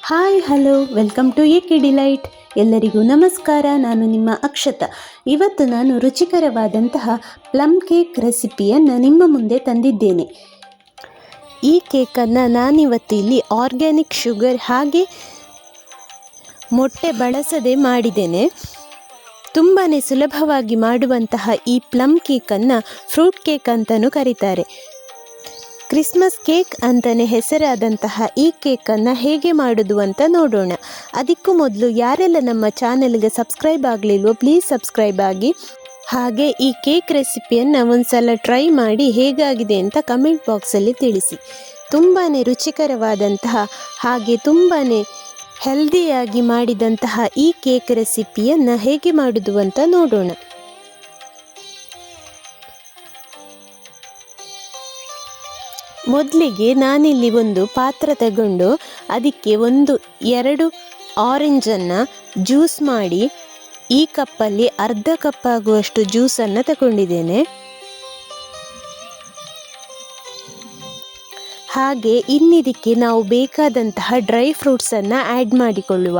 Hi hello welcome to ಏಕೆ delight. ಎಲ್ಲರಿಗೂ ನಮಸ್ಕಾರ. ನಾನು ನಿಮ್ಮ ಅಕ್ಷತಾ. ಇವತ್ತು ನಾನು ರುಚಿಕರವಾದಂತಹ ಪ್ಲಮ್ ಕೇಕ್ ರೆಸಿಪಿಯನ್ನು ನಿಮ್ಮ ಮುಂದೆ ತಂದಿದ್ದೇನೆ. ಈ ಕೇಕನ್ನು ನಾನಿವತ್ತು ಇಲ್ಲಿ ಆರ್ಗ್ಯಾನಿಕ್ ಶುಗರ್ ಹಾಗೆ ಮೊಟ್ಟೆ ಬಳಸದೆ ಮಾಡಿದ್ದೇನೆ. ತುಂಬಾ ಸುಲಭವಾಗಿ ಮಾಡುವಂತಹ ಈ ಪ್ಲಮ್ ಕೇಕನ್ನು ಫ್ರೂಟ್ ಕೇಕ್ ಅಂತಲೂ ಕರೀತಾರೆ. ಕ್ರಿಸ್ಮಸ್ ಕೇಕ್ ಅಂತಲೇ ಹೆಸರಾದಂತಹ ಈ ಕೇಕನ್ನು ಹೇಗೆ ಮಾಡೋದು ಅಂತ ನೋಡೋಣ. ಅದಕ್ಕೂ ಮೊದಲು ಯಾರೆಲ್ಲ ನಮ್ಮ ಚಾನೆಲ್ಗೆ ಸಬ್ಸ್ಕ್ರೈಬ್ ಆಗಲಿಲ್ವೋ ಪ್ಲೀಸ್ ಸಬ್ಸ್ಕ್ರೈಬ್ ಆಗಿ. ಹಾಗೆ ಈ ಕೇಕ್ ರೆಸಿಪಿಯನ್ನು ಒಂದ್ಸಲ ಟ್ರೈ ಮಾಡಿ ಹೇಗಾಗಿದೆ ಅಂತ ಕಮೆಂಟ್ ಬಾಕ್ಸಲ್ಲಿ ತಿಳಿಸಿ. ತುಂಬಾ ರುಚಿಕರವಾದಂತಹ ಹಾಗೆ ತುಂಬಾ ಹೆಲ್ದಿಯಾಗಿ ಮಾಡಿದಂತಹ ಈ ಕೇಕ್ ರೆಸಿಪಿಯನ್ನು ಹೇಗೆ ಮಾಡೋದು ಅಂತ ನೋಡೋಣ. ಮೊದಲಿಗೆ ನಾನಿಲ್ಲಿ ಒಂದು ಪಾತ್ರ ತಗೊಂಡು ಅದಕ್ಕೆ 1-2 ಆರೆಂಜನ್ನು ಜ್ಯೂಸ್ ಮಾಡಿ ಈ ಕಪ್ಪಲ್ಲಿ ಅರ್ಧ ಕಪ್ ಆಗುವಷ್ಟು ಜ್ಯೂಸನ್ನು ತಗೊಂಡಿದ್ದೇನೆ. ಹಾಗೆ ಇನ್ನಿದಕ್ಕೆ ನಾವು ಬೇಕಾದಂತಹ ಡ್ರೈ ಫ್ರೂಟ್ಸನ್ನು ಆ್ಯಡ್ ಮಾಡಿಕೊಳ್ಳುವ.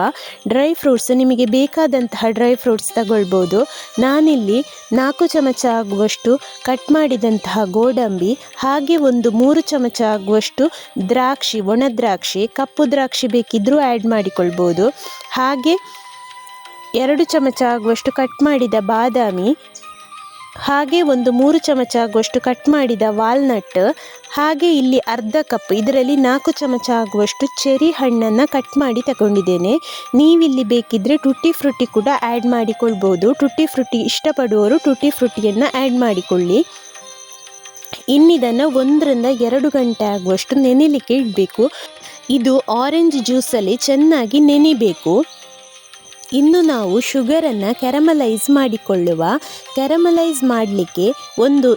ಡ್ರೈ ಫ್ರೂಟ್ಸ್ ನಿಮಗೆ ಬೇಕಾದಂತಹ ಡ್ರೈ ಫ್ರೂಟ್ಸ್ ತಗೊಳ್ಬೋದು. ನಾನಿಲ್ಲಿ 4 ಚಮಚ ಆಗುವಷ್ಟು ಕಟ್ ಮಾಡಿದಂತಹ ಗೋಡಂಬಿ, ಹಾಗೆ 3 ಚಮಚ ಆಗುವಷ್ಟು ದ್ರಾಕ್ಷಿ, ಒಣ ದ್ರಾಕ್ಷಿ, ಕಪ್ಪು ದ್ರಾಕ್ಷಿ ಬೇಕಿದ್ದರೂ ಆ್ಯಡ್ ಮಾಡಿಕೊಳ್ಬೋದು. ಹಾಗೆ 2 ಚಮಚ ಆಗುವಷ್ಟು ಕಟ್ ಮಾಡಿದ ಬಾದಾಮಿ, ಹಾಗೆ 3 ಚಮಚ ಆಗುವಷ್ಟು ಕಟ್ ಮಾಡಿದ ವಾಲ್ನಟ್, ಹಾಗೆ ಇಲ್ಲಿ ಅರ್ಧ ಕಪ್, ಇದರಲ್ಲಿ 4 ಚಮಚ ಆಗುವಷ್ಟು ಚೆರಿ ಹಣ್ಣನ್ನು ಕಟ್ ಮಾಡಿ ತಗೊಂಡಿದ್ದೇನೆ. ನೀವಿಲ್ಲಿ ಬೇಕಿದ್ದರೆ ಟುಟ್ಟಿ ಫ್ರೂಟಿ ಕೂಡ ಆ್ಯಡ್ ಮಾಡಿಕೊಳ್ಬೋದು. ಟುಟ್ಟಿ ಫ್ರೂಟಿ ಇಷ್ಟಪಡುವವರು ಟುಟ್ಟಿ ಫ್ರೂಟಿಯನ್ನು ಆ್ಯಡ್ ಮಾಡಿಕೊಳ್ಳಿ. ಇನ್ನಿದನ್ನು 1-2 ಗಂಟೆ ಆಗುವಷ್ಟು ನೆನೆಯಲಿಕ್ಕೆ ಇಡಬೇಕು. ಇದು ಆರೆಂಜ್ ಜ್ಯೂಸಲ್ಲಿ ಚೆನ್ನಾಗಿ ನೆನಿಬೇಕು. ಇನ್ನು ನಾವು ಶುಗರನ್ನು ಕ್ಯಾರಮಲೈಸ್ ಮಾಡಿಕೊಳ್ಳುವ. ಕ್ಯಾರಮಲೈಸ್ ಮಾಡಲಿಕ್ಕೆ ಒಂದು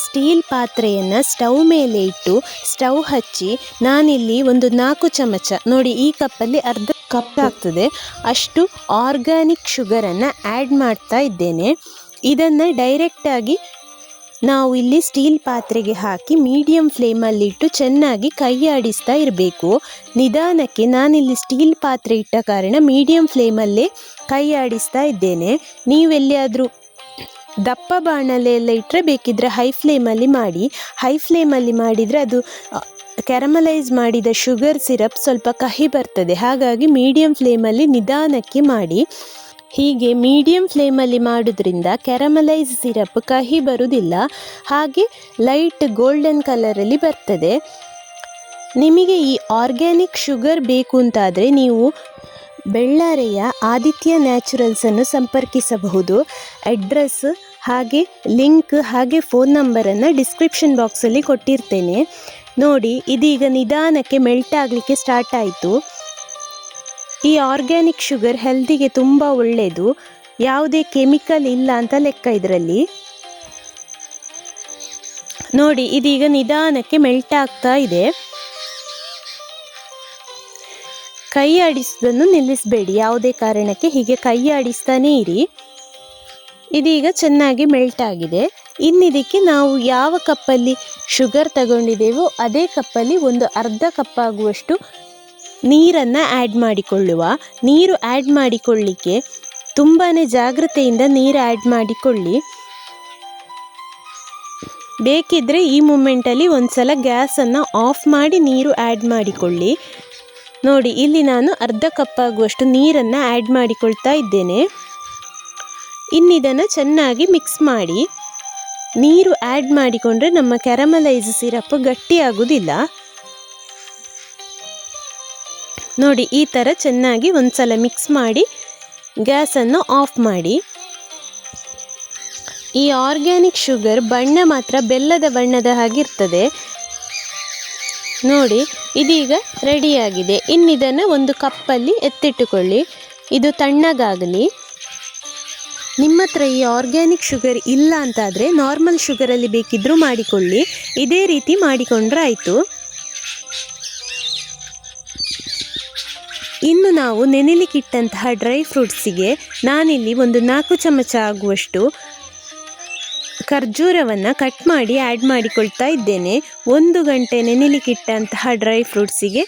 ಸ್ಟೀಲ್ ಪಾತ್ರೆಯನ್ನು ಸ್ಟವ್ ಮೇಲೆ ಇಟ್ಟು ಸ್ಟವ್ ಹಚ್ಚಿ ನಾನಿಲ್ಲಿ 4 ಚಮಚ, ನೋಡಿ ಈ ಕಪ್ಪಲ್ಲಿ ಅರ್ಧ ಕಪ್ ಆಗ್ತದೆ ಅಷ್ಟು ಆರ್ಗ್ಯಾನಿಕ್ ಶುಗರನ್ನು ಆ್ಯಡ್ ಮಾಡ್ತಾ ಇದ್ದೇನೆ. ಇದನ್ನು ಡೈರೆಕ್ಟಾಗಿ ನಾವು ಇಲ್ಲಿ ಸ್ಟೀಲ್ ಪಾತ್ರೆಗೆ ಹಾಕಿ ಮೀಡಿಯಂ ಫ್ಲೇಮಲ್ಲಿಟ್ಟು ಚೆನ್ನಾಗಿ ಕೈ ಆಡಿಸ್ತಾ ಇರಬೇಕು. ನಿಧಾನಕ್ಕೆ, ನಾನಿಲ್ಲಿ ಸ್ಟೀಲ್ ಪಾತ್ರೆ ಇಟ್ಟ ಕಾರಣ ಮೀಡಿಯಂ ಫ್ಲೇಮಲ್ಲೇ ಕೈ ಆಡಿಸ್ತಾ ಇದ್ದೇನೆ. ನೀವೆಲ್ಲಿಯಾದರೂ ದಪ್ಪ ಬಾಣಲೆಲ್ಲ ಇಟ್ಟರೆ ಬೇಕಿದ್ದರೆ ಹೈ ಫ್ಲೇಮಲ್ಲಿ ಮಾಡಿ. ಹೈ ಫ್ಲೇಮಲ್ಲಿ ಮಾಡಿದರೆ ಅದು ಕ್ಯಾರಮಲೈಸ್ ಮಾಡಿದ ಶುಗರ್ ಸಿರಪ್ ಸ್ವಲ್ಪ ಕಹಿ ಬರ್ತದೆ. ಹಾಗಾಗಿ ಮೀಡಿಯಂ ಫ್ಲೇಮಲ್ಲಿ ನಿಧಾನಕ್ಕೆ ಮಾಡಿ. ಹೀಗೆ ಮೀಡಿಯಂ ಫ್ಲೇಮಲ್ಲಿ ಮಾಡೋದ್ರಿಂದ ಕ್ಯಾರಮಲೈಸ್ ಸಿರಪ್ ಕಹಿ ಬರುವುದಿಲ್ಲ, ಹಾಗೆ ಲೈಟ್ ಗೋಲ್ಡನ್ ಕಲರಲ್ಲಿ ಬರ್ತದೆ. ನಿಮಗೆ ಈ ಆರ್ಗ್ಯಾನಿಕ್ ಶುಗರ್ ಬೇಕು ಅಂತಾದರೆ ನೀವು ಬೆಳ್ಳಾರೆಯ ಆದಿತ್ಯ ನ್ಯಾಚುರಲ್ಸನ್ನು ಸಂಪರ್ಕಿಸಬಹುದು. ಅಡ್ರೆಸ್ ಹಾಗೆ ಲಿಂಕ್ ಹಾಗೆ ಫೋನ್ ನಂಬರನ್ನು ಡಿಸ್ಕ್ರಿಪ್ಷನ್ ಬಾಕ್ಸಲ್ಲಿ ಕೊಟ್ಟಿರ್ತೇನೆ. ನೋಡಿ, ಇದೀಗ ನಿಧಾನಕ್ಕೆ ಮೆಲ್ಟ್ ಆಗಲಿಕ್ಕೆ ಸ್ಟಾರ್ಟ್ ಆಯಿತು. ಈ ಆರ್ಗ್ಯಾನಿಕ್ ಶುಗರ್ ಹೆಲ್ದಿಗೆ ತುಂಬ ಒಳ್ಳೆಯದು. ಯಾವುದೇ ಕೆಮಿಕಲ್ ಇಲ್ಲ ಅಂತ ಲೆಕ್ಕ ಇದರಲ್ಲಿ. ನೋಡಿ, ಇದೀಗ ನಿಧಾನಕ್ಕೆ ಮೆಲ್ಟ್ ಆಗ್ತಾ ಇದೆ. ಕೈ ಆಡಿಸೋದನ್ನು ನಿಲ್ಲಿಸಬೇಡಿ ಯಾವುದೇ ಕಾರಣಕ್ಕೆ, ಹೀಗೆ ಕೈ ಆಡಿಸ್ತಾನೇ ಇರಿ. ಇದೀಗ ಚೆನ್ನಾಗಿ ಮೆಲ್ಟ್ ಆಗಿದೆ. ಇನ್ನಿದಕ್ಕೆ ನಾವು ಯಾವ ಕಪ್ಪಲ್ಲಿ ಶುಗರ್ ತಗೊಂಡಿದ್ದೇವೋ ಅದೇ ಕಪ್ಪಲ್ಲಿ ಅರ್ಧ ಕಪ್ ಆಗುವಷ್ಟು ನೀರನ್ನು ಆ್ಯಡ್ ಮಾಡಿಕೊಳ್ಳುವ. ನೀರು ಆ್ಯಡ್ ಮಾಡಿಕೊಳ್ಳಿಕ್ಕೆ ತುಂಬಾ ಜಾಗ್ರತೆಯಿಂದ ನೀರು ಆ್ಯಡ್ ಮಾಡಿಕೊಳ್ಳಿ. ಬೇಕಿದ್ದರೆ ಈ ಮೂಮೆಂಟಲ್ಲಿ ಒಂದ್ಸಲ ಗ್ಯಾಸನ್ನು ಆಫ್ ಮಾಡಿ ನೀರು ಆ್ಯಡ್ ಮಾಡಿಕೊಳ್ಳಿ. ನೋಡಿ, ಇಲ್ಲಿ ನಾನು ಅರ್ಧ ಕಪ್ ಆಗುವಷ್ಟು ನೀರನ್ನು ಆ್ಯಡ್ ಮಾಡಿಕೊಳ್ತಾ ಇದ್ದೇನೆ. ಇನ್ನಿದನ್ನು ಚೆನ್ನಾಗಿ ಮಿಕ್ಸ್ ಮಾಡಿ. ನೀರು ಆ್ಯಡ್ ಮಾಡಿಕೊಂಡ್ರೆ ನಮ್ಮ ಕ್ಯಾರಮಲೈಸ್ ಸಿರಪ್ ಗಟ್ಟಿಯಾಗುವುದಿಲ್ಲ. ನೋಡಿ, ಈ ಥರ ಚೆನ್ನಾಗಿ ಒಂದ್ಸಲ ಮಿಕ್ಸ್ ಮಾಡಿ ಗ್ಯಾಸನ್ನು ಆಫ್ ಮಾಡಿ. ಈ ಆರ್ಗ್ಯಾನಿಕ್ ಶುಗರ್ ಬಣ್ಣ ಮಾತ್ರ ಬೆಲ್ಲದ ಬಣ್ಣದ ಹಾಗಿರ್ತದೆ. ನೋಡಿ, ಇದೀಗ ರೆಡಿಯಾಗಿದೆ. ಇನ್ನಿದನ್ನು ಒಂದು ಕಪ್ಪಲ್ಲಿ ಎತ್ತಿಟ್ಟುಕೊಳ್ಳಿ. ಇದು ತಣ್ಣಗಾಗಲಿ. ನಿಮ್ಮ ಹತ್ರ ಈ ಆರ್ಗ್ಯಾನಿಕ್ ಶುಗರ್ ಇಲ್ಲ ಅಂತಾದರೆ ನಾರ್ಮಲ್ ಶುಗರಲ್ಲಿ ಬೇಕಿದ್ದರೂ ಮಾಡಿಕೊಳ್ಳಿ. ಇದೇ ರೀತಿ ಮಾಡಿಕೊಂಡ್ರೆ ಆಯಿತು. ಇನ್ನು ನಾವು ನೆನೆಲಿಕ್ಕಿಟ್ಟಂತಹ ಡ್ರೈ ಫ್ರೂಟ್ಸಿಗೆ ನಾನಿಲ್ಲಿ 4 ಚಮಚ ಆಗುವಷ್ಟು ಖರ್ಜೂರವನ್ನು ಕಟ್ ಮಾಡಿ ಆ್ಯಡ್ ಮಾಡಿಕೊಳ್ತಾ ಇದ್ದೇನೆ. 1 ಗಂಟೆ ನೆನೆಲಿಕ್ಕಿಟ್ಟಂತಹ ಡ್ರೈ ಫ್ರೂಟ್ಸಿಗೆ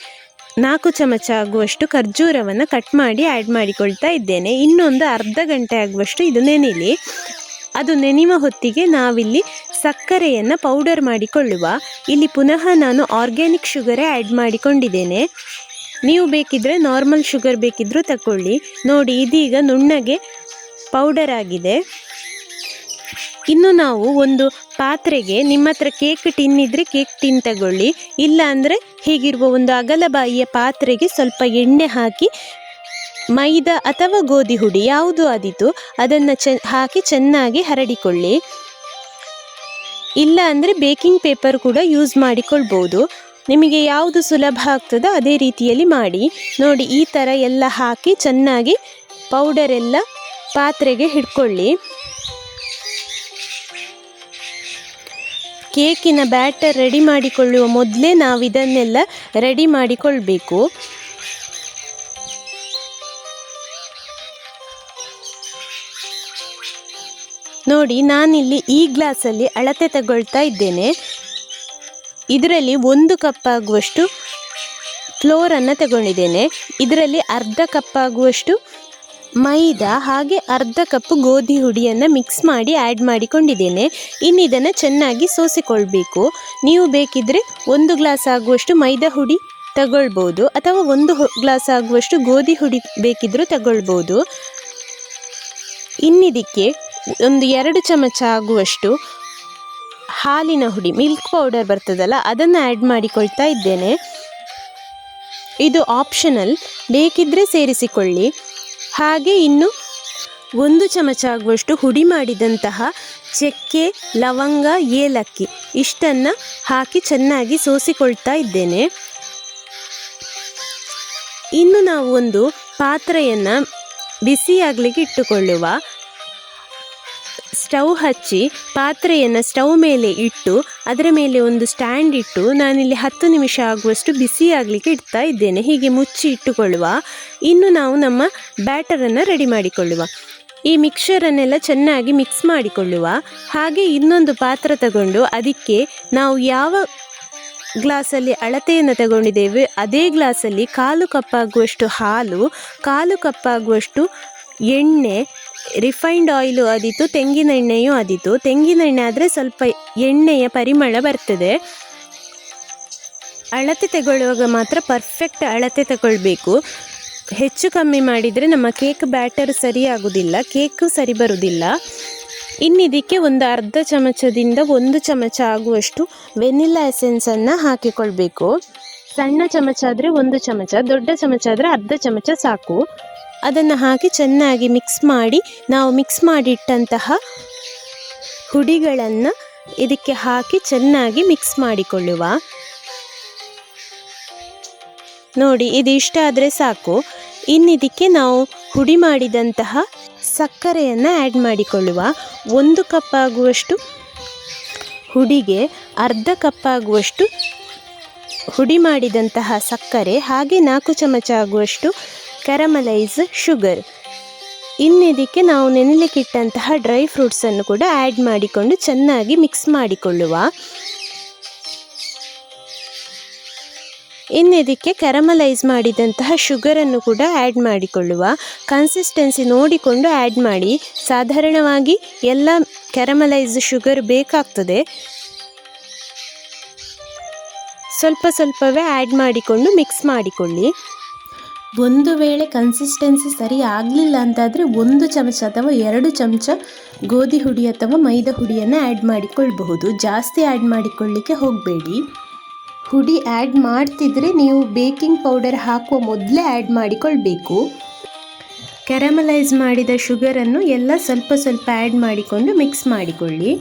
4 ಚಮಚ ಆಗುವಷ್ಟು ಖರ್ಜೂರವನ್ನು ಕಟ್ ಮಾಡಿ ಆ್ಯಡ್ ಮಾಡಿಕೊಳ್ತಾ ಇದ್ದೇನೆ. ಇನ್ನೊಂದು ಅರ್ಧ ಗಂಟೆ ಆಗುವಷ್ಟು ಇದು ನೆನೆಯಲಿ. ಅದು ನೆನೆಯುವ ಹೊತ್ತಿಗೆ ನಾವಿಲ್ಲಿ ಸಕ್ಕರೆಯನ್ನು ಪೌಡರ್ ಮಾಡಿಕೊಳ್ಳುವ. ಇಲ್ಲಿ ಪುನಃ ನಾನು ಆರ್ಗ್ಯಾನಿಕ್ ಶುಗರೇ ಆ್ಯಡ್ ಮಾಡಿಕೊಂಡಿದ್ದೇನೆ. ನೀವು ಬೇಕಿದ್ದರೆ ನಾರ್ಮಲ್ ಶುಗರ್ ಬೇಕಿದ್ದರೂ ತಗೊಳ್ಳಿ. ನೋಡಿ, ಇದೀಗ ನುಣ್ಣಗೆ ಪೌಡರ್ ಆಗಿದೆ. ಇನ್ನು ನಾವು ಒಂದು ಪಾತ್ರೆಗೆ, ನಿಮ್ಮ ಹತ್ರ ಕೇಕ್ ಟಿನ್ ಇದ್ದರೆ ಕೇಕ್ ಟಿನ್ ತಗೊಳ್ಳಿ, ಇಲ್ಲ ಅಂದರೆ ಹೀಗಿರುವ ಒಂದು ಅಗಲಬಾಯಿಯ ಪಾತ್ರೆಗೆ ಸ್ವಲ್ಪ ಎಣ್ಣೆ ಹಾಕಿ ಮೈದಾ ಅಥವಾ ಗೋಧಿ ಹುಡಿ ಯಾವುದು ಆದೀತು ಅದನ್ನು ಹಾಕಿ ಚೆನ್ನಾಗಿ ಹರಡಿಕೊಳ್ಳಿ. ಇಲ್ಲ ಅಂದರೆ ಬೇಕಿಂಗ್ ಪೇಪರ್ ಕೂಡ ಯೂಸ್ ಮಾಡಿಕೊಳ್ಬೋದು. ನಿಮಗೆ ಯಾವುದು ಸುಲಭ ಆಗ್ತದೋ ಅದೇ ರೀತಿಯಲ್ಲಿ ಮಾಡಿ. ನೋಡಿ, ಈ ಥರ ಎಲ್ಲ ಹಾಕಿ ಚೆನ್ನಾಗಿ ಪೌಡರ್ ಎಲ್ಲ ಪಾತ್ರೆಗೆ ಹಿಡ್ಕೊಳ್ಳಿ. ಕೇಕಿನ ಬ್ಯಾಟರ್ ರೆಡಿ ಮಾಡಿಕೊಳ್ಳುವ ಮೊದಲೇ ನಾವು ಇದನ್ನೆಲ್ಲ ರೆಡಿ ಮಾಡಿಕೊಳ್ಬೇಕು. ನೋಡಿ, ನಾನಿಲ್ಲಿ ಈ ಗ್ಲಾಸಲ್ಲಿ ಅಳತೆ ತಗೊಳ್ತಾ ಇದ್ದೇನೆ. ಇದರಲ್ಲಿ 1 ಕಪ್ ಆಗುವಷ್ಟು ಫ್ಲೋರನ್ನು ತಗೊಂಡಿದ್ದೇನೆ. ಇದರಲ್ಲಿ ಅರ್ಧ ಕಪ್ ಆಗುವಷ್ಟು ಮೈದಾ ಹಾಗೆ ಅರ್ಧ ಕಪ್ ಗೋಧಿ ಹುಡಿಯನ್ನು ಮಿಕ್ಸ್ ಮಾಡಿ ಆ್ಯಡ್ ಮಾಡಿಕೊಂಡಿದ್ದೇನೆ. ಇನ್ನು ಇದನ್ನು ಚೆನ್ನಾಗಿ ಸೋಸಿಕೊಳ್ಬೇಕು. ನೀವು ಬೇಕಿದ್ದರೆ 1 ಗ್ಲಾಸ್ ಆಗುವಷ್ಟು ಮೈದಾ ಹುಡಿ ತಗೊಳ್ಬೋದು, ಅಥವಾ 1 ಗ್ಲಾಸ್ ಆಗುವಷ್ಟು ಗೋಧಿ ಹುಡಿ ಬೇಕಿದ್ದರೂ ತಗೊಳ್ಬೋದು. ಇನ್ನಿದಕ್ಕೆ ಒಂದು 2 ಚಮಚ ಆಗುವಷ್ಟು ಹಾಲಿನ ಹುಡಿ, ಮಿಲ್ಕ್ ಪೌಡರ್ ಬರ್ತದಲ್ಲ, ಅದನ್ನು ಆ್ಯಡ್ ಮಾಡಿಕೊಳ್ತಾ ಇದ್ದೇನೆ. ಇದು ಆಪ್ಷನಲ್, ಬೇಕಿದ್ದರೆ ಸೇರಿಸಿಕೊಳ್ಳಿ. ಹಾಗೆ ಇನ್ನು 1 ಚಮಚ ಆಗುವಷ್ಟು ಹುಡಿ ಮಾಡಿದಂತಹ ಚಕ್ಕೆ, ಲವಂಗ, ಏಲಕ್ಕಿ ಇಷ್ಟನ್ನು ಹಾಕಿ ಚೆನ್ನಾಗಿ ಸೋಸಿಕೊಳ್ತಾ ಇದ್ದೇನೆ. ಇನ್ನು ನಾವು ಒಂದು ಪಾತ್ರೆಯನ್ನು ಬಿಸಿಯಾಗಲಿಕ್ಕೆ ಇಟ್ಟುಕೊಳ್ಳುವ. ಸ್ಟವ್ ಹಚ್ಚಿ ಪಾತ್ರೆಯನ್ನು ಸ್ಟವ್ ಮೇಲೆ ಇಟ್ಟು ಅದರ ಮೇಲೆ ಒಂದು ಸ್ಟ್ಯಾಂಡ್ ಇಟ್ಟು ನಾನಿಲ್ಲಿ 10 ನಿಮಿಷ ಆಗುವಷ್ಟು ಬಿಸಿಯಾಗಲಿಕ್ಕೆ ಇಡ್ತಾ ಇದ್ದೇನೆ. ಹೀಗೆ ಮುಚ್ಚಿ ಇಟ್ಟುಕೊಳ್ಳುವ. ಇನ್ನು ನಾವು ನಮ್ಮ ಬ್ಯಾಟರನ್ನು ರೆಡಿ ಮಾಡಿಕೊಳ್ಳುವ. ಈ ಮಿಕ್ಸರನ್ನೆಲ್ಲ ಚೆನ್ನಾಗಿ ಮಿಕ್ಸ್ ಮಾಡಿಕೊಳ್ಳುವ. ಹಾಗೆ ಇನ್ನೊಂದು ಪಾತ್ರೆ ತಗೊಂಡು ಅದಕ್ಕೆ ನಾವು ಯಾವ ಗ್ಲಾಸಲ್ಲಿ ಅಳತೆಯನ್ನು ತಗೊಂಡಿದ್ದೇವೆ ಅದೇ ಗ್ಲಾಸಲ್ಲಿ 1/4 ಕಪ್ ಆಗುವಷ್ಟು ಹಾಲು, 1/4 ಕಪ್ ಆಗುವಷ್ಟು ಎಣ್ಣೆ, ರಿಫೈನ್ಡ್ ಆಯಿಲು ಆದೀತು, ತೆಂಗಿನ ಎಣ್ಣೆಯೂ ಆದೀತು. ತೆಂಗಿನ ಎಣ್ಣೆ ಆದರೆ ಸ್ವಲ್ಪ ಎಣ್ಣೆಯ ಪರಿಮಳ ಬರ್ತದೆ. ಅಳತೆ ತಗೊಳ್ಳುವಾಗ ಮಾತ್ರ ಪರ್ಫೆಕ್ಟ್ ಅಳತೆ ತಗೊಳ್ಬೇಕು. ಹೆಚ್ಚು ಕಮ್ಮಿ ಮಾಡಿದರೆ ನಮ್ಮ ಕೇಕ್ ಬ್ಯಾಟರ್ ಸರಿಯಾಗುವುದಿಲ್ಲ, ಕೇಕು ಸರಿ ಬರುವುದಿಲ್ಲ. ಇನ್ನಿದಕ್ಕೆ ಒಂದು ಅರ್ಧ ಚಮಚದಿಂದ 1 ಚಮಚ ಆಗುವಷ್ಟು ವೆನಿಲಾ ಎಸೆನ್ಸನ್ನು ಹಾಕಿಕೊಳ್ಬೇಕು. ಸಣ್ಣ ಚಮಚ ಆದರೆ 1 ಚಮಚ, ದೊಡ್ಡ ಚಮಚ ಆದರೆ ಅರ್ಧ ಚಮಚ ಸಾಕು. ಅದನ್ನು ಹಾಕಿ ಚೆನ್ನಾಗಿ ಮಿಕ್ಸ್ ಮಾಡಿ ನಾವು ಮಿಕ್ಸ್ ಮಾಡಿಟ್ಟಂತಹ ಹುಡಿಗಳನ್ನು ಇದಕ್ಕೆ ಹಾಕಿ ಚೆನ್ನಾಗಿ ಮಿಕ್ಸ್ ಮಾಡಿಕೊಳ್ಳುವ. ನೋಡಿ, ಇದು ಇಷ್ಟ ಆದರೆ ಸಾಕು. ಇನ್ನಿದಕ್ಕೆ ನಾವು ಹುಡಿ ಮಾಡಿದಂತಹ ಸಕ್ಕರೆಯನ್ನು ಆ್ಯಡ್ ಮಾಡಿಕೊಳ್ಳುವ. 1 ಕಪ್ ಆಗುವಷ್ಟು ಹುಡಿಗೆ ಅರ್ಧ ಕಪ್ ಆಗುವಷ್ಟು ಹುಡಿ ಮಾಡಿದಂತಹ ಸಕ್ಕರೆ, ಹಾಗೆ 4 ಚಮಚ ಆಗುವಷ್ಟು ಕ್ಯಾರಮಲೈಸ್ ಶುಗರ್. ಇನ್ನಿದಕ್ಕೆ ನಾವು ನೆನೆಲಿಕ್ಕಿಟ್ಟಂತಹ ಡ್ರೈ ಫ್ರೂಟ್ಸನ್ನು ಕೂಡ ಆ್ಯಡ್ ಮಾಡಿಕೊಂಡು ಚೆನ್ನಾಗಿ ಮಿಕ್ಸ್ ಮಾಡಿಕೊಳ್ಳುವ. ಇನ್ನಿದಕ್ಕೆ ಕ್ಯಾರಮಲೈಸ್ ಮಾಡಿದಂತಹ ಶುಗರನ್ನು ಕೂಡ ಆ್ಯಡ್ ಮಾಡಿಕೊಳ್ಳುವ. ಕನ್ಸಿಸ್ಟೆನ್ಸಿ ನೋಡಿಕೊಂಡು ಆ್ಯಡ್ ಮಾಡಿ. ಸಾಧಾರಣವಾಗಿ ಎಲ್ಲ ಕ್ಯಾರಮಲೈಸ್ ಶುಗರ್ ಬೇಕಾಗ್ತದೆ. ಸ್ವಲ್ಪ ಸ್ವಲ್ಪವೇ ಆ್ಯಡ್ ಮಾಡಿಕೊಂಡು ಮಿಕ್ಸ್ ಮಾಡಿಕೊಳ್ಳಿ. ಒಂದು ವೇಳೆ ಕನ್ಸಿಸ್ಟೆನ್ಸಿ ಸರಿ ಆಗಲಿಲ್ಲ ಅಂತಾದರೆ 1 ಚಮಚ ಅಥವಾ 2 ಚಮಚ ಗೋಧಿ ಹುಡಿ ಅಥವಾ ಮೈದಾ ಹುಡಿಯನ್ನು ಆ್ಯಡ್ ಮಾಡಿಕೊಳ್ಬಹುದು. ಜಾಸ್ತಿ ಆ್ಯಡ್ ಮಾಡಿಕೊಳ್ಳಿಕ್ಕೆ ಹೋಗಬೇಡಿ. ಹುಡಿ ಆ್ಯಡ್ ಮಾಡ್ತಿದ್ರೆ ನೀವು ಬೇಕಿಂಗ್ ಪೌಡರ್ ಹಾಕುವ ಮೊದಲೇ ಆ್ಯಡ್ ಮಾಡಿಕೊಳ್ಬೇಕು. ಕ್ಯಾರಮಲೈಸ್ ಮಾಡಿದ ಶುಗರನ್ನು ಎಲ್ಲ ಸ್ವಲ್ಪ ಸ್ವಲ್ಪ ಆ್ಯಡ್ ಮಾಡಿಕೊಂಡು ಮಿಕ್ಸ್ ಮಾಡಿಕೊಳ್ಳಿ.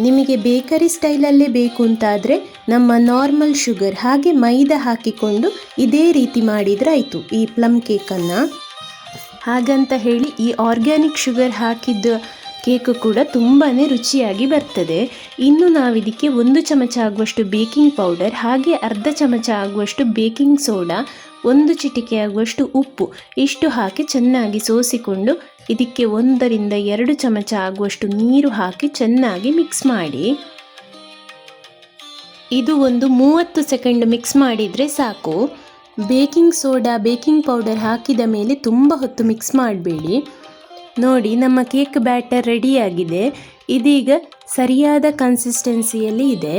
ನಿಮಗೆ ಬೇಕರಿ ಸ್ಟೈಲಲ್ಲೇ ಬೇಕು ಅಂತಾದರೆ ನಮ್ಮ ನಾರ್ಮಲ್ ಶುಗರ್ ಹಾಗೆ ಮೈದಾ ಹಾಕಿಕೊಂಡು ಇದೇ ರೀತಿ ಮಾಡಿದರೆ ಆಯಿತು ಈ ಪ್ಲಮ್ ಕೇಕನ್ನು. ಹಾಗಂತ ಹೇಳಿ ಈ ಆರ್ಗ್ಯಾನಿಕ್ ಶುಗರ್ ಹಾಕಿದ್ದ ಕೇಕು ಕೂಡ ತುಂಬಾ ರುಚಿಯಾಗಿ ಬರ್ತದೆ. ಇನ್ನು ನಾವಿದಕ್ಕೆ 1 ಚಮಚ ಆಗುವಷ್ಟು ಬೇಕಿಂಗ್ ಪೌಡರ್ ಹಾಗೆ ಅರ್ಧ ಚಮಚ ಆಗುವಷ್ಟು ಬೇಕಿಂಗ್ ಸೋಡಾ, 1 ಚಿಟಿಕೆ ಆಗುವಷ್ಟು ಉಪ್ಪು ಇಷ್ಟು ಹಾಕಿ ಚೆನ್ನಾಗಿ ಸೋಸಿಕೊಂಡು ಇದಕ್ಕೆ 1 ರಿಂದ 2 ಚಮಚ ಆಗುವಷ್ಟು ನೀರು ಹಾಕಿ ಚೆನ್ನಾಗಿ ಮಿಕ್ಸ್ ಮಾಡಿ. ಇದು ಒಂದು 30 ಸೆಕೆಂಡ್ ಮಿಕ್ಸ್ ಮಾಡಿದರೆ ಸಾಕು. ಬೇಕಿಂಗ್ ಸೋಡಾ ಬೇಕಿಂಗ್ ಪೌಡರ್ ಹಾಕಿದ ಮೇಲೆ ತುಂಬ ಹೊತ್ತು ಮಿಕ್ಸ್ ಮಾಡಬೇಡಿ. ನೋಡಿ, ನಮ್ಮ ಕೇಕ್ ಬ್ಯಾಟರ್ ರೆಡಿಯಾಗಿದೆ. ಇದೀಗ ಸರಿಯಾದ ಕನ್ಸಿಸ್ಟೆನ್ಸಿಯಲ್ಲಿ ಇದೆ.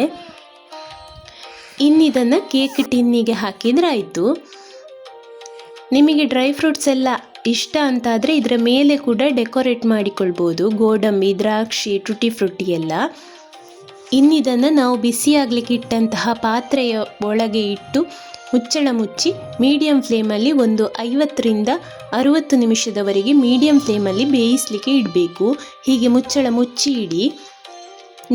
ಇನ್ನಿದನ್ನು ಕೇಕ್ ಟಿನ್ನಿಗೆ ಹಾಕಿದರೆ ಆಯಿತು. ನಿಮಗೆ ಡ್ರೈ ಫ್ರೂಟ್ಸ್ ಎಲ್ಲ ಇಷ್ಟ ಅಂತಾದರೆ ಇದರ ಮೇಲೆ ಕೂಡ ಡೆಕೋರೇಟ್ ಮಾಡಿಕೊಳ್ಬೋದು. ಗೋಡಂಬಿ, ದ್ರಾಕ್ಷಿ, ಟುಟಿ ಫ್ರೂಟಿ ಎಲ್ಲ. ಇನ್ನಿದನ್ನು ನಾವು ಬಿಸಿಯಾಗಲಿಕ್ಕೆ ಇಟ್ಟಂತಹ ಪಾತ್ರೆಯ ಒಳಗೆ ಇಟ್ಟು ಮುಚ್ಚಳ ಮುಚ್ಚಿ ಮೀಡಿಯಂ ಫ್ಲೇಮಲ್ಲಿ ಒಂದು 50ರಿಂದ 60 ನಿಮಿಷದವರೆಗೆ ಮೀಡಿಯಂ ಫ್ಲೇಮಲ್ಲಿ ಬೇಯಿಸಲಿಕ್ಕೆ ಇಡಬೇಕು. ಹೀಗೆ ಮುಚ್ಚಳ ಮುಚ್ಚಿ ಇಡಿ.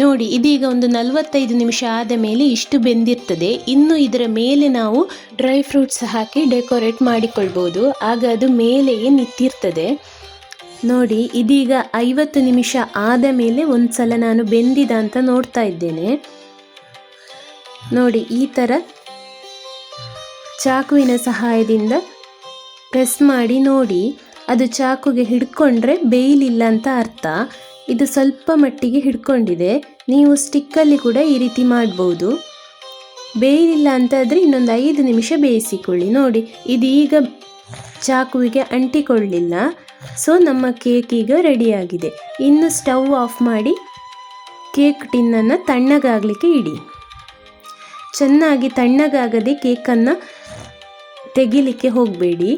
ನೋಡಿ, ಇದೀಗ ಒಂದು 45 ನಿಮಿಷ ಆದ ಮೇಲೆ ಇಷ್ಟು ಬೆಂದಿರ್ತದೆ. ಇನ್ನು ಇದರ ಮೇಲೆ ನಾವು ಡ್ರೈ ಫ್ರೂಟ್ಸ್ ಹಾಕಿ ಡೆಕೋರೇಟ್ ಮಾಡಿಕೊಳ್ಬೋದು. ಆಗ ಅದು ಮೇಲೆಯೇ ನಿಂತಿರ್ತದೆ. ನೋಡಿ, ಇದೀಗ 50 ನಿಮಿಷ ಆದ ಮೇಲೆ ಒಂದು ಸಲ ನಾನು ಬೆಂದಿದ ಅಂತ ನೋಡ್ತಾ ಇದ್ದೇನೆ. ನೋಡಿ, ಈ ಥರ ಚಾಕುವಿನ ಸಹಾಯದಿಂದ ಪ್ರೆಸ್ ಮಾಡಿ ನೋಡಿ. ಅದು ಚಾಕುಗೆ ಹಿಡ್ಕೊಂಡ್ರೆ ಬೇಯಲಿಲ್ಲ ಅಂತ ಅರ್ಥ. ಇದು ಸ್ವಲ್ಪ ಮಟ್ಟಿಗೆ ಹಿಡ್ಕೊಂಡಿದೆ. ನೀವು ಸ್ಟಿಕ್ಕಲ್ಲಿ ಕೂಡ ಈ ರೀತಿ ಮಾಡ್ಬೋದು. ಬೇಯಲಿಲ್ಲ ಅಂತಾದರೆ ಇನ್ನೊಂದು 5 ನಿಮಿಷ ಬೇಯಿಸಿಕೊಳ್ಳಿ. ನೋಡಿ, ಇದು ಈಗ ಚಾಕುವಿಗೆ ಅಂಟಿಕೊಳ್ಳಿಲ್ಲ. ಸೊ ನಮ್ಮ ಕೇಕ್ ಈಗ ರೆಡಿಯಾಗಿದೆ. ಇನ್ನು ಸ್ಟವ್ ಆಫ್ ಮಾಡಿ ಕೇಕ್ ಟಿನ್ನನ್ನು ತಣ್ಣಗಾಗಲಿಕ್ಕೆ ಇಡಿ. ಚೆನ್ನಾಗಿ ತಣ್ಣಗಾಗದೆ ಕೇಕನ್ನು ತೆಗಿಲಿಕ್ಕೆ ಹೋಗಬೇಡಿ.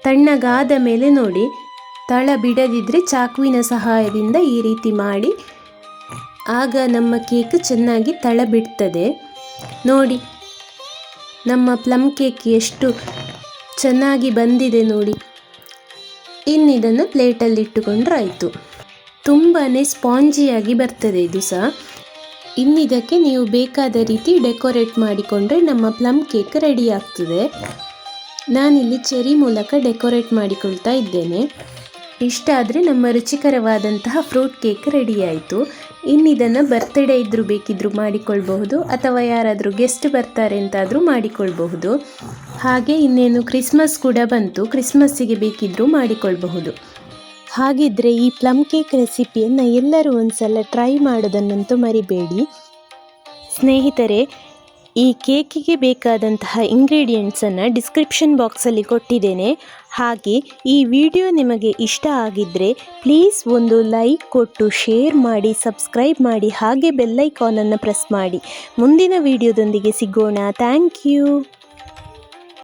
ತಣ್ಣಗಾದ ಮೇಲೆ ನೋಡಿ, ತಳ ಬಿಡದಿದ್ದರೆ ಚಾಕುವಿನ ಸಹಾಯದಿಂದ ಈ ರೀತಿ ಮಾಡಿ. ಆಗ ನಮ್ಮ ಕೇಕ್ ಚೆನ್ನಾಗಿ ತಳ ಬಿಡ್ತದೆ. ನೋಡಿ, ನಮ್ಮ ಪ್ಲಮ್ ಕೇಕ್ ಎಷ್ಟು ಚೆನ್ನಾಗಿ ಬಂದಿದೆ ನೋಡಿ. ಇನ್ನಿದನ್ನು ಪ್ಲೇಟಲ್ಲಿ ಇಟ್ಟುಕೊಂಡ್ರೆ ಆಯಿತು. ತುಂಬಾ ಸ್ಪಾಂಜಿಯಾಗಿ ಬರ್ತದೆ ಇದು ಸಹ. ಇನ್ನಿದಕ್ಕೆ ನೀವು ಬೇಕಾದ ರೀತಿ ಡೆಕೋರೇಟ್ ಮಾಡಿಕೊಂಡ್ರೆ ನಮ್ಮ ಪ್ಲಮ್ ಕೇಕ್ ರೆಡಿ ಆಗ್ತದೆ. ನಾನಿಲ್ಲಿ ಚೆರಿ ಮೂಲಕ ಡೆಕೋರೇಟ್ ಮಾಡಿಕೊಳ್ತಾ ಇದ್ದೇನೆ. ಇಷ್ಟ ಆದರೆ ನಮ್ಮ ರುಚಿಕರವಾದಂತಹ ಫ್ರೂಟ್ ಕೇಕ್ ರೆಡಿ ಆಯಿತು. ಇನ್ನಿದನ್ನು ಬರ್ತ್ಡೇ ಇದ್ದರೂ ಬೇಕಿದ್ದರೂ ಮಾಡಿಕೊಳ್ಬಹುದು, ಅಥವಾ ಯಾರಾದರೂ ಗೆಸ್ಟ್ ಬರ್ತಾರೆ ಅಂತಾದರೂ ಮಾಡಿಕೊಳ್ಬಹುದು. ಹಾಗೆ ಇನ್ನೇನು ಕ್ರಿಸ್ಮಸ್ ಕೂಡ ಬಂತು, ಕ್ರಿಸ್ಮಸ್ಸಿಗೆ ಬೇಕಿದ್ದರೂ ಮಾಡಿಕೊಳ್ಬಹುದು. ಹಾಗಿದ್ದರೆ ಈ ಪ್ಲಮ್ ಕೇಕ್ ರೆಸಿಪಿಯನ್ನು ಎಲ್ಲರೂ ಒಂದು ಸಲ ಟ್ರೈ ಮಾಡೋದನ್ನಂತೂ ಮರಿಬೇಡಿ. ಸ್ನೇಹಿತರೆ, ಈ ಕೇಕಿಗೆ ಬೇಕಾದಂತಹ ಇಂಗ್ರೀಡಿಯೆಂಟ್ಸನ್ನು ಡಿಸ್ಕ್ರಿಪ್ಷನ್ ಬಾಕ್ಸಲ್ಲಿ ಕೊಟ್ಟಿದ್ದೇನೆ. ಹಾಗೆ ಈ ವಿಡಿಯೋ ನಿಮಗೆ ಇಷ್ಟ ಆಗಿದ್ದರೆ ಪ್ಲೀಸ್ ಒಂದು ಲೈಕ್ ಕೊಟ್ಟು ಶೇರ್ ಮಾಡಿ, ಸಬ್ಸ್ಕ್ರೈಬ್ ಮಾಡಿ, ಹಾಗೆ ಬೆಲ್ ಐಕಾನನ್ನು ಪ್ರೆಸ್ ಮಾಡಿ. ಮುಂದಿನ ವಿಡಿಯೋದೊಂದಿಗೆ ಸಿಗೋಣ. Thank you.